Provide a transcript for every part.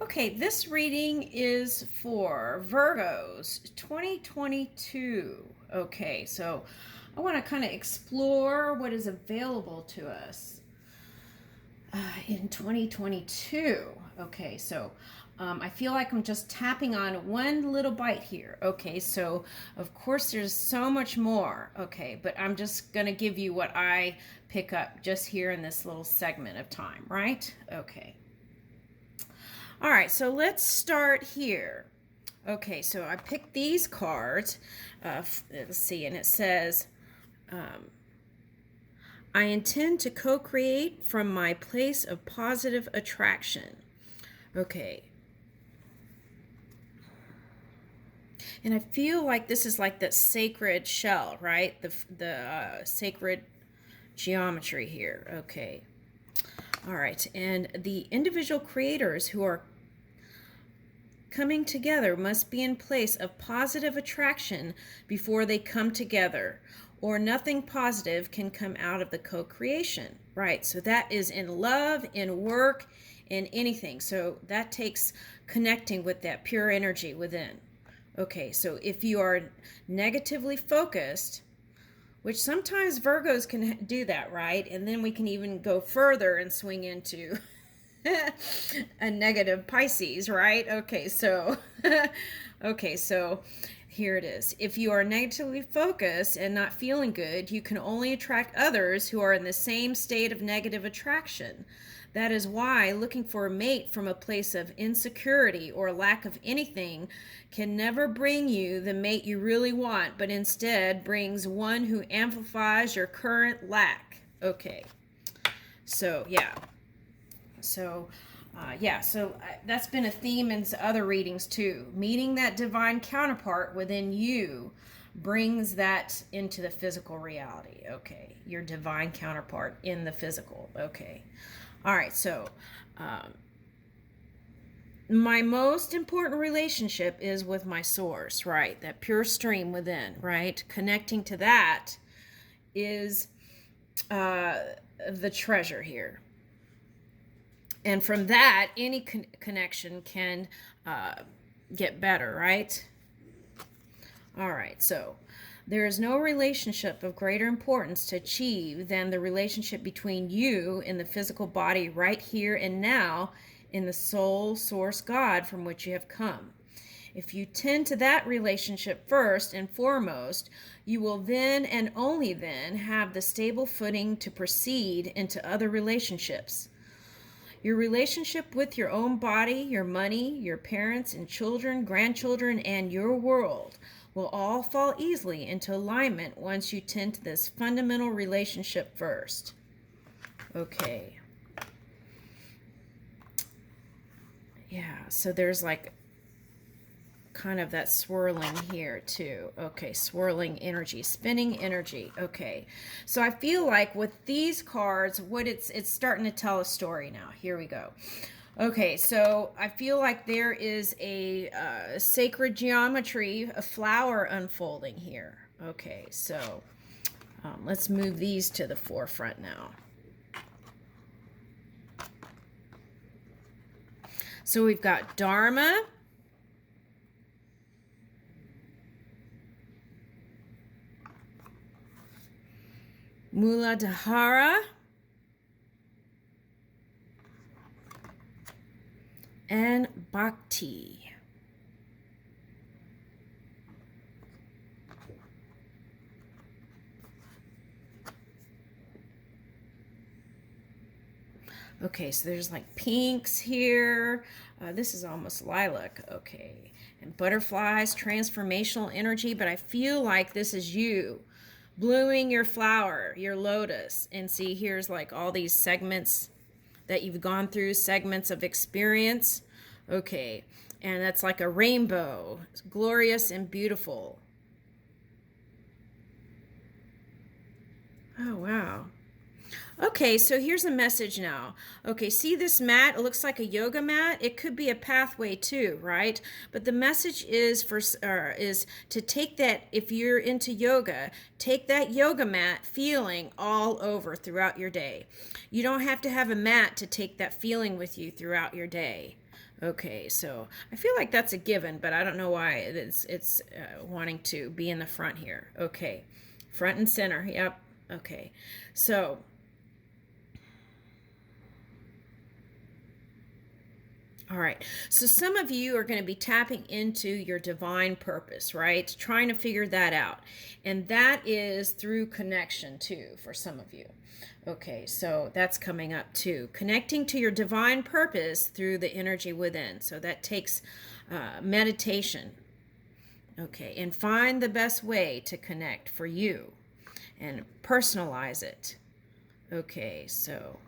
Okay, this reading is for Virgos 2022. Okay, so I want to kind of explore what is available to us in 2022. Okay, so I feel like I'm just tapping on one little bite here. Okay, so of course there's so much more. Okay, but I'm just going to give you what I pick up just here in this little segment of time, right? Okay. All right, so let's start here. Okay, so I picked these cards. Let's see, and it says, I intend to co-create from my place of positive attraction. Okay. And I feel like this is like the sacred shell, right? The sacred geometry here. Okay. All right, and the individual creators who are coming together must be in place of positive attraction before they come together, or nothing positive can come out of the co-creation, right? So that is in love, in work, in anything. So that takes connecting with that pure energy within. Okay, so if you are negatively focused, which sometimes Virgos can do that, right? And then we can even go further and swing into a negative Pisces, right? Okay, so here it is. If you are negatively focused and not feeling good, you can only attract others who are in the same state of negative attraction. That is why looking for a mate from a place of insecurity or lack of anything can never bring you the mate you really want, but instead brings one who amplifies your current lack. Okay, so yeah. So that's been a theme in other readings too. Meeting that divine counterpart within you brings that into the physical reality. Okay, your divine counterpart in the physical. Okay, all right. So my most important relationship is with my source, right? That pure stream within, right? Connecting to that is the treasure here. And from that, any connection can get better, right? All right, so there is no relationship of greater importance to achieve than the relationship between you and the physical body right here and now in the soul source God from which you have come. If you tend to that relationship first and foremost, you will then and only then have the stable footing to proceed into other relationships. Your relationship with your own body, your money, your parents and children, grandchildren, and your world will all fall easily into alignment once you tend to this fundamental relationship first. Okay. Yeah, so there's like kind of that swirling here too. Okay, swirling energy, spinning energy. Okay, so I feel like with these cards, what it's starting to tell a story now. Here we go. Okay, so I feel like there is a sacred geometry, a flower unfolding here. Okay, so let's move these to the forefront now. So we've got Dharma, Muladhara, and Bhakti. Okay, so there's like pinks here. This is almost lilac. Okay, and butterflies, transformational energy, but I feel like this is you blooming your flower, your lotus. And see, here's like all these segments that you've gone through, segments of experience. Okay, and that's like a rainbow, it's glorious and beautiful. Oh, wow. Okay, so here's a message now. Okay, see this mat? It looks like a yoga mat. It could be a pathway too, right? But the message is is to take that, if you're into yoga, take that yoga mat feeling all over throughout your day. You don't have to have a mat to take that feeling with you throughout your day. Okay, so I feel like that's a given, but I don't know why it's wanting to be in the front here. Okay, front and center. Yep. Okay, so all right. So some of you are going to be tapping into your divine purpose, right? Trying to figure that out. And that is through connection too for some of you. Okay, so that's coming up too. Connecting to your divine purpose through the energy within. So that takes meditation. Okay, and find the best way to connect for you and personalize it. Okay, so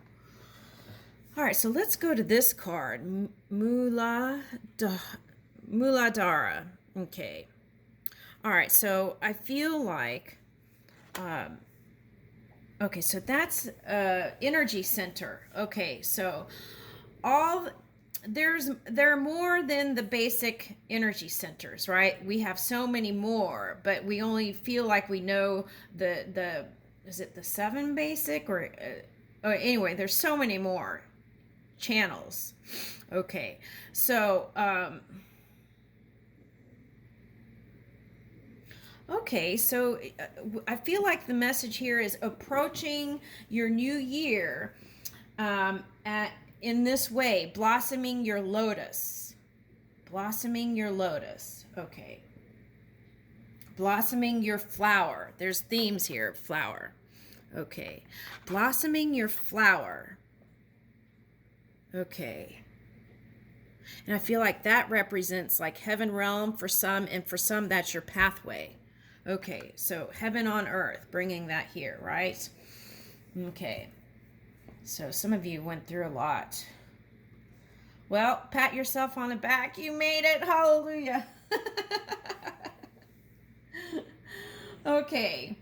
all right, so let's go to this card, Muladhara. Okay. All right, so I feel like, okay, so that's energy center. Okay, so there are more than the basic energy centers, right? We have so many more, but we only feel like we know the is it the 7 basic or anyway, there's so many more channels. Okay, so okay, so I feel like the message here is approaching your new year in this way, blossoming your lotus. Blossoming your lotus. Okay. Blossoming your flower. There's themes here, flower. Okay. Blossoming your flower. Okay. And I feel like that represents like heaven realm for some, and for some that's your pathway. Okay, so heaven on earth, bringing that here, right? Okay. So some of you went through a lot. Well, pat yourself on the back. You made it. Hallelujah. Okay.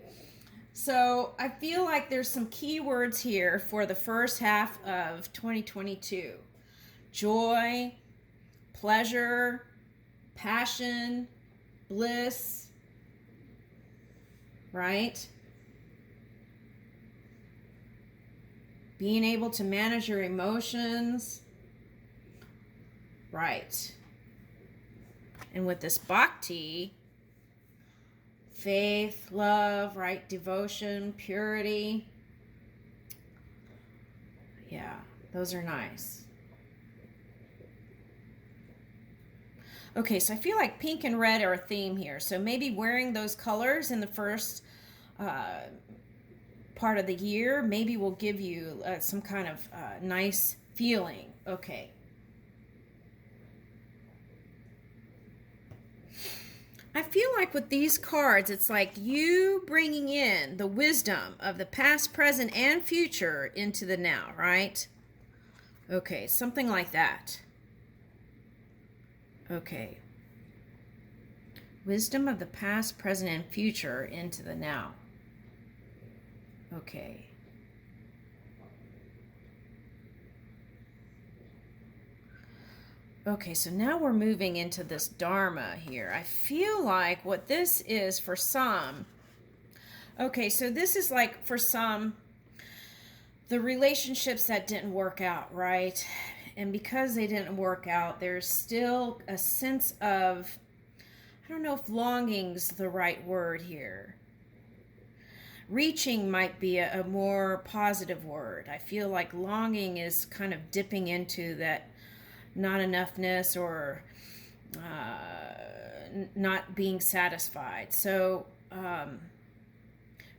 So I feel like there's some key words here for the first half of 2022. Joy, pleasure, passion, bliss, right? Being able to manage your emotions, right? And with this bhakti, faith, love, right? Devotion, purity. Yeah, those are nice. Okay, so I feel like pink and red are a theme here. So maybe wearing those colors in the first part of the year maybe will give you some kind of nice feeling. Okay. I feel like with these cards, it's like you bringing in the wisdom of the past, present, and future into the now, right? Okay, something like that. Okay. Wisdom of the past, present, and future into the now. Okay. Okay, so now we're moving into this Dharma here. I feel like what this is for some. Okay, so this is like for some, the relationships that didn't work out, right? And because they didn't work out, there's still a sense of, I don't know if longing's the right word here. Reaching might be a more positive word. I feel like longing is kind of dipping into that not enoughness or not being satisfied. So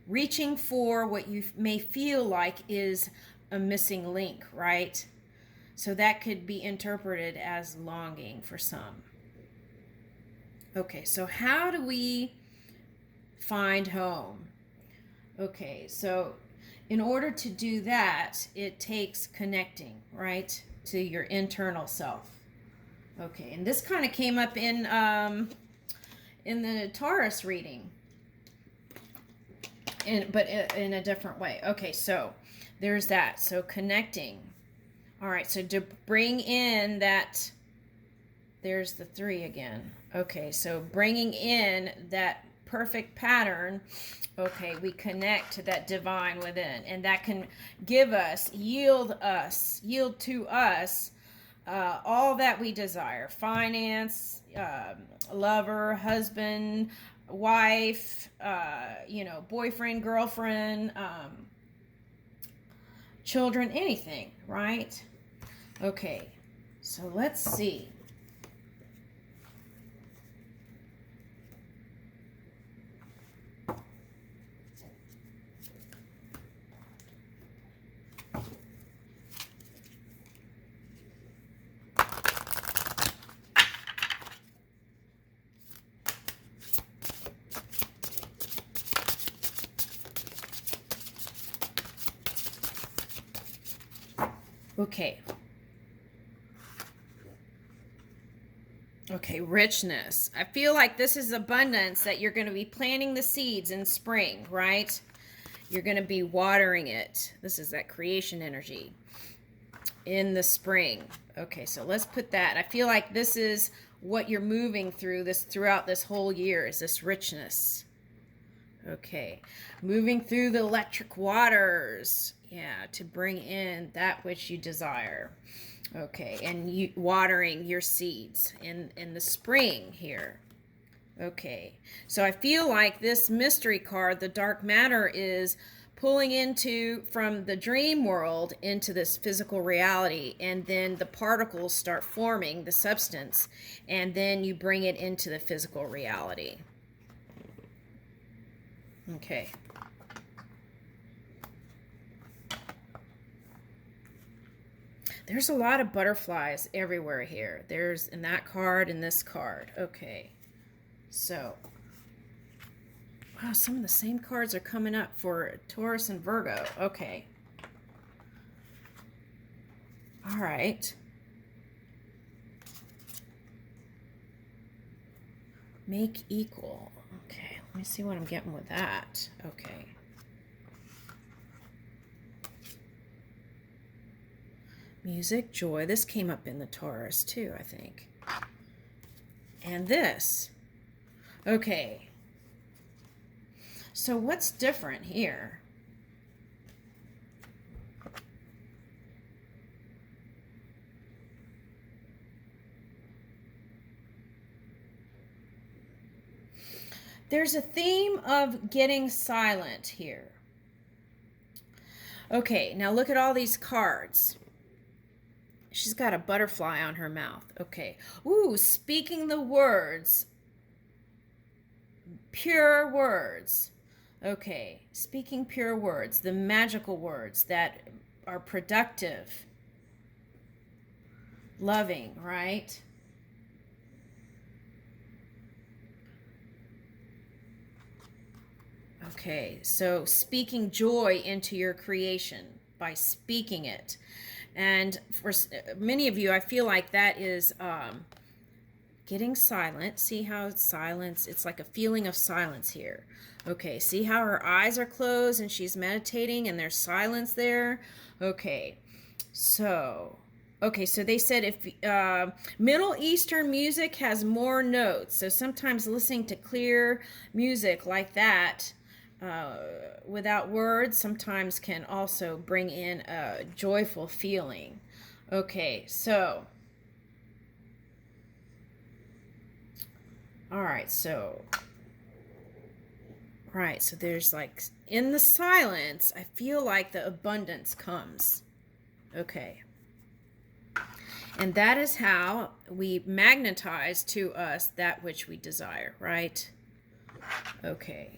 reaching for what you may feel like is a missing link, right? So that could be interpreted as longing for some. Okay, so how do we find home? Okay, so in order to do that, it takes connecting, right, to your internal self. Okay, and this kind of came up in the Taurus reading, but in a different way. Okay, so there's that. So connecting. All right, so to bring in that, there's the 3 again. Okay, so bringing in that perfect pattern. Okay, we connect to that divine within, and that can give us, yield to us all that we desire: finance, lover, husband, wife, boyfriend, girlfriend, children, anything, right? Okay, so let's see. Okay. Okay, richness. I feel like this is abundance, that you're going to be planting the seeds in spring, right? You're going to be watering it. This is that creation energy in the spring. Okay, so let's put that. I feel like this is what you're moving through throughout this whole year, is this richness. Okay, moving through the electric waters, yeah, to bring in that which you desire. Okay, and you watering your seeds in the spring here. Okay, so I feel like this mystery card, the dark matter, is pulling from the dream world into this physical reality, and then the particles start forming the substance, and then you bring it into the physical reality. Okay. There's a lot of butterflies everywhere here. There's in that card and this card. Okay. So, wow, some of the same cards are coming up for Taurus and Virgo. Okay. All right. Make equal. Okay, let me see what I'm getting with that. Okay. Music, joy. This came up in the Taurus too, I think. And this. Okay. So what's different here? There's a theme of getting silent here. Okay, now look at all these cards. She's got a butterfly on her mouth. Okay. Ooh, speaking the words. Pure words. Okay, speaking pure words, the magical words that are productive, loving, right? Okay, so speaking joy into your creation by speaking it. And for many of you, I feel like that is getting silent. See how it's silence? It's like a feeling of silence here. Okay, see how her eyes are closed and she's meditating and there's silence there? Okay, so they said if Middle Eastern music has more notes, so sometimes listening to clear music like that without words sometimes can also bring in a joyful feeling. Okay, so all right, so there's like in the silence, I feel like the abundance comes. Okay. And that is how we magnetize to us that which we desire, right? Okay.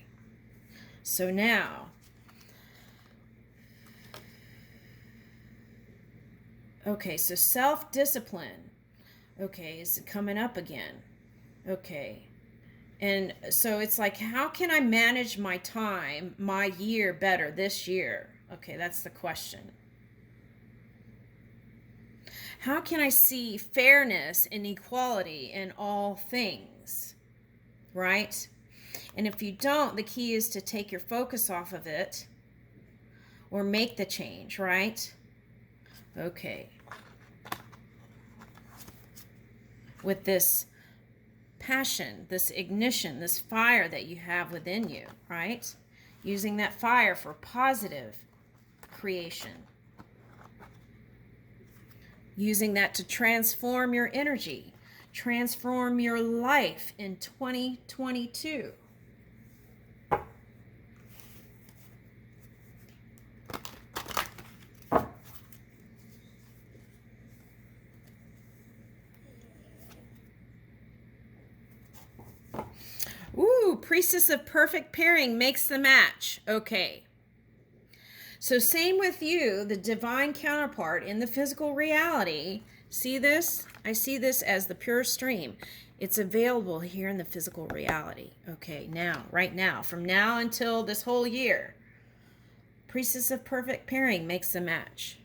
So now, okay, so self-discipline, okay, is coming up again. Okay. And so it's like, how can I manage my time, my year better this year? Okay, that's the question. How can I see fairness and equality in all things? Right? And if you don't, the key is to take your focus off of it or make the change, right? Okay. With this passion, this ignition, this fire that you have within you, right? Using that fire for positive creation. using that to transform your energy, transform your life in 2022. Ooh, Priestess of Perfect Pairing makes the match. Okay. So same with you, the divine counterpart in the physical reality. See this? I see this as the pure stream. It's available here in the physical reality. Okay, now, right now, from now until this whole year, Priestess of Perfect Pairing makes the match.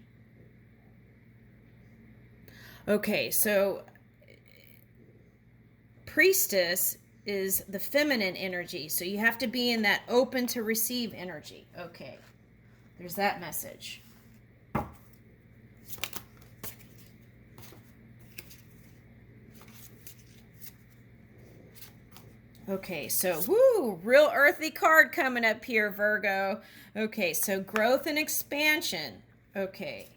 Okay, so Priestess is the feminine energy, so you have to be in that open to receive energy. Okay, there's that message. Okay, so woo, real earthy card coming up here, Virgo. Okay, so growth and expansion. Okay.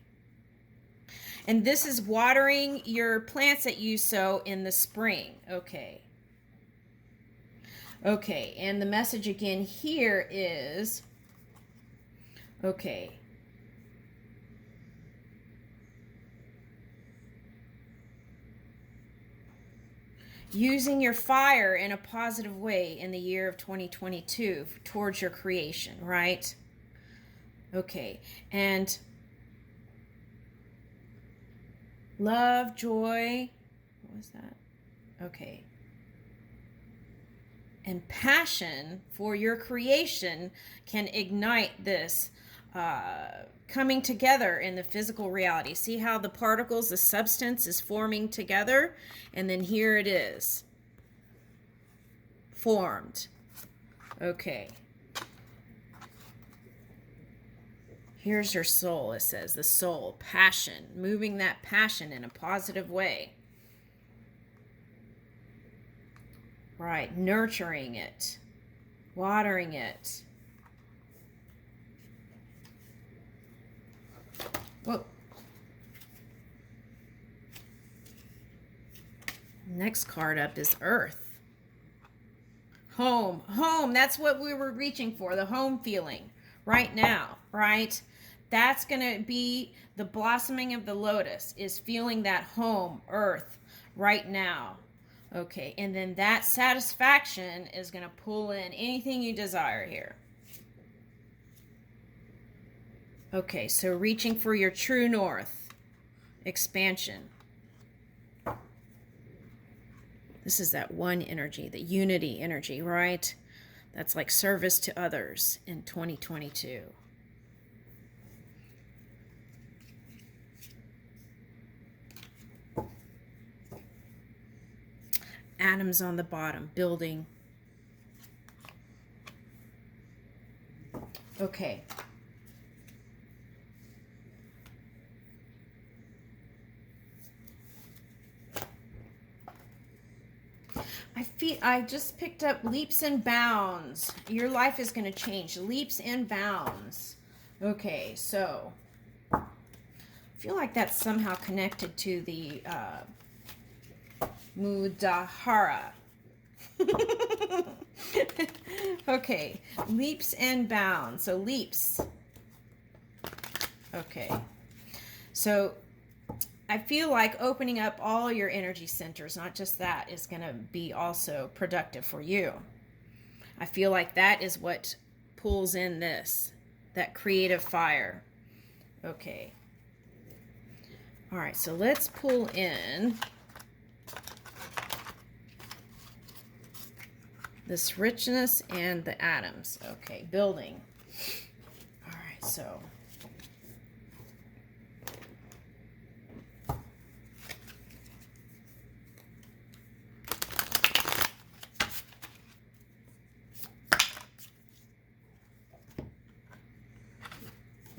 And this is watering your plants that you sow in the spring. Okay. Okay, and the message again here is, okay, using your fire in a positive way in the year of 2022 towards your creation, right? Okay, and love, joy, what was that? Okay. And passion for your creation can ignite this coming together in the physical reality. See how the particles, the substance is forming together? And then here it is. Formed. Okay. Here's your soul, it says. The soul. Passion. Moving that passion in a positive way. Right. Nurturing it. Watering it. Whoa. Next card up is Earth. Home. Home. That's what we were reaching for. The home feeling. Right now. Right? That's going to be the blossoming of the lotus. Is feeling that home. Earth. Right now. Okay. And then that satisfaction is going to pull in anything you desire here. Okay, so reaching for your true north, expansion. This is that one energy, the unity energy, right? That's like service to others in 2022. Atoms on the bottom, building. Okay. I just picked up leaps and bounds. Your life is going to change. Leaps and bounds. Okay, so I feel like that's somehow connected to the Mudahara. Okay, leaps and bounds. So leaps. Okay. So I feel like opening up all your energy centers, not just that, is going to be also productive for you. I feel like that is what pulls in this, that creative fire. Okay. All right, so let's pull in this richness and the atoms. Okay, building. All right, so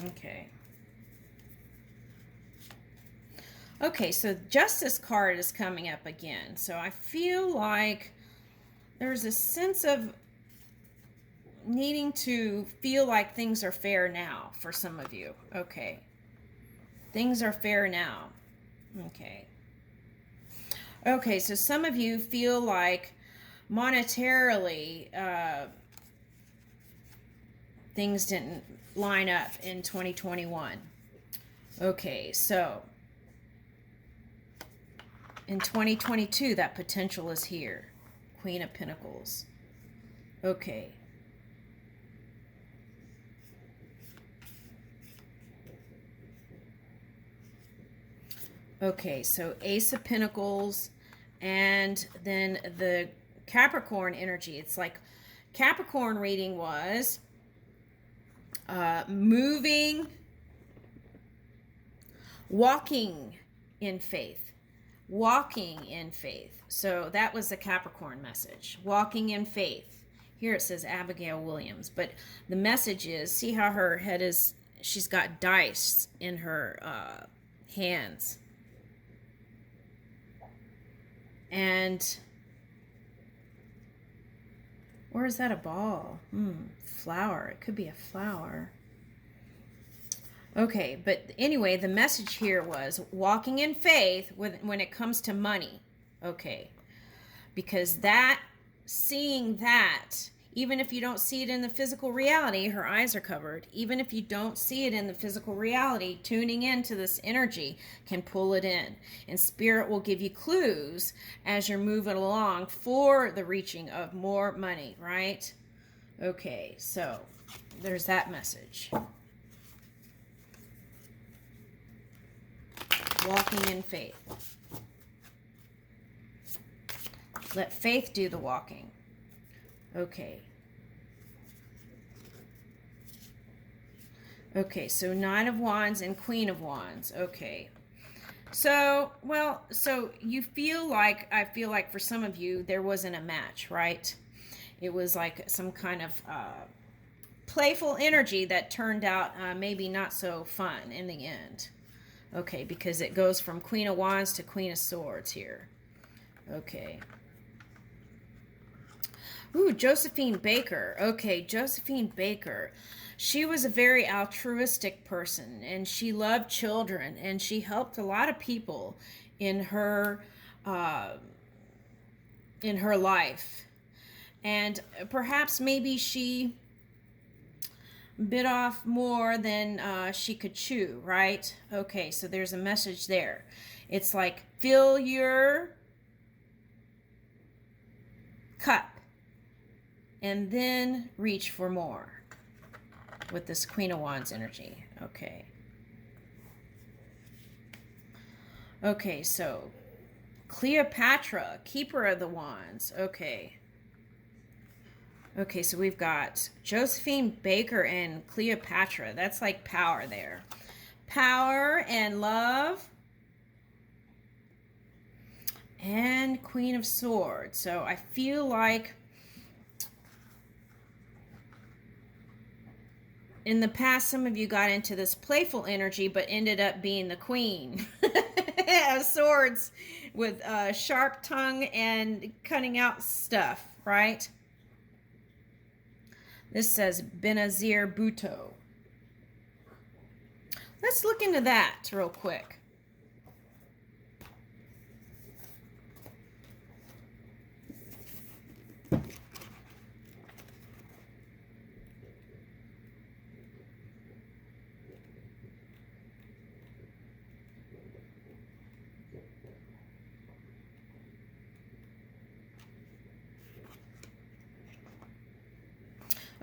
okay. Okay, so Justice card is coming up again. So I feel like there's a sense of needing to feel like things are fair now for some of you. Okay. Things are fair now. Okay. Okay, so some of you feel like monetarily things didn't line up in 2021. Okay, so in 2022, that potential is here. Queen of Pentacles. Okay. Okay, so Ace of Pentacles, and then the Capricorn energy. It's like Capricorn reading was moving, walking in faith. Walking in faith. So that was the Capricorn message. Walking in faith. Here it says Abigail Williams, but the message is, see how her head is, she's got dice in her hands. And or is that a ball? Flower. It could be a flower. Okay, but anyway, the message here was walking in faith when it comes to money. Okay, because that, seeing that, even if you don't see it in the physical reality, her eyes are covered. Even if you don't see it in the physical reality, tuning into this energy can pull it in. And Spirit will give you clues as you're moving along for the reaching of more money, right? Okay, so there's that message. Walking in faith. Let faith do the walking. Okay. Okay, so Nine of Wands and Queen of Wands. Okay. So, well, so you feel like, I feel like for some of you, there wasn't a match, right? It was like some kind of playful energy that turned out maybe not so fun in the end. Okay, because it goes from Queen of Wands to Queen of Swords here. Okay. Ooh, Josephine Baker. Okay, Josephine Baker. She was a very altruistic person, and she loved children, and she helped a lot of people in her life. And perhaps maybe she bit off more than she could chew, right? Okay, so there's a message there. It's like, fill your cup and then reach for more with this Queen of Wands energy. Okay. Okay, so Cleopatra, Keeper of the Wands. Okay. Okay, so we've got Josephine Baker and Cleopatra. That's like power there. Power and love. And Queen of Swords. So I feel like in the past, some of you got into this playful energy, but ended up being the Queen of Swords with sharp tongue and cutting out stuff, right? This says Benazir Bhutto. Let's look into that real quick.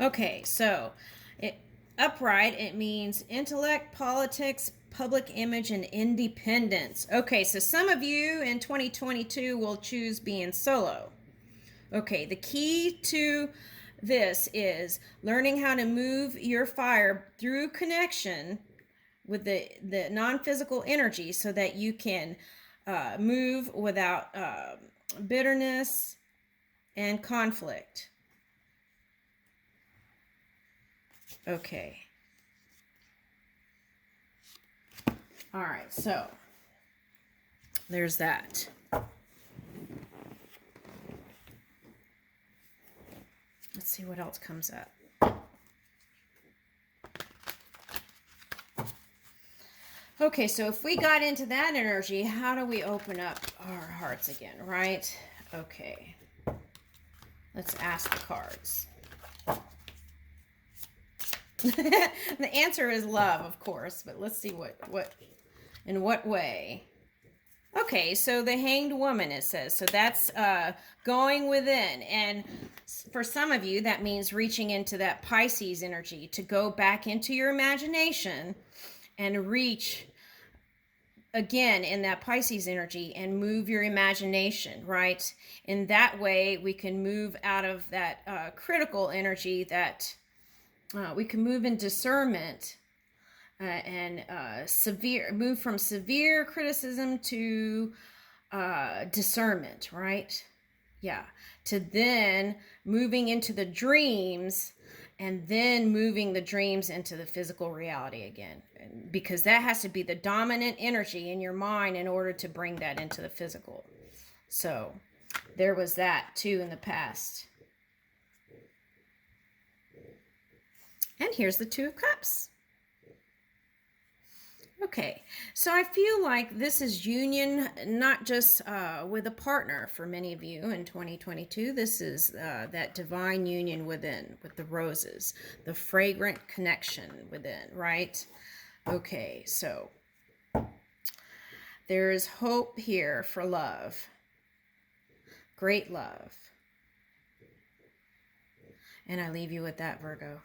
Okay, so upright, it means intellect, politics, public image, and independence. Okay, so some of you in 2022 will choose being solo. Okay, the key to this is learning how to move your fire through connection with the non-physical energy so that you can move without bitterness and conflict. Okay. All right, so there's that. Let's see what else comes up. Okay, so if we got into that energy, how do we open up our hearts again, right? Okay. Let's ask the cards. The answer is love, of course, but let's see in what way. Okay, so the Hanged Woman, it says. So that's going within. And for some of you, that means reaching into that Pisces energy to go back into your imagination and reach again in that Pisces energy and move your imagination, right? In that way, we can move out of that critical energy, that we can move in discernment and move from severe criticism to discernment, right? Yeah. To then moving into the dreams, and then moving the dreams into the physical reality again. Because that has to be the dominant energy in your mind in order to bring that into the physical. So there was that too in the past. And here's the Two of Cups. Okay, so I feel like this is union, not just with a partner for many of you in 2022. This is that divine union within, with the roses, the fragrant connection within, right? Okay, so there is hope here for love, great love. And I leave you with that, Virgo.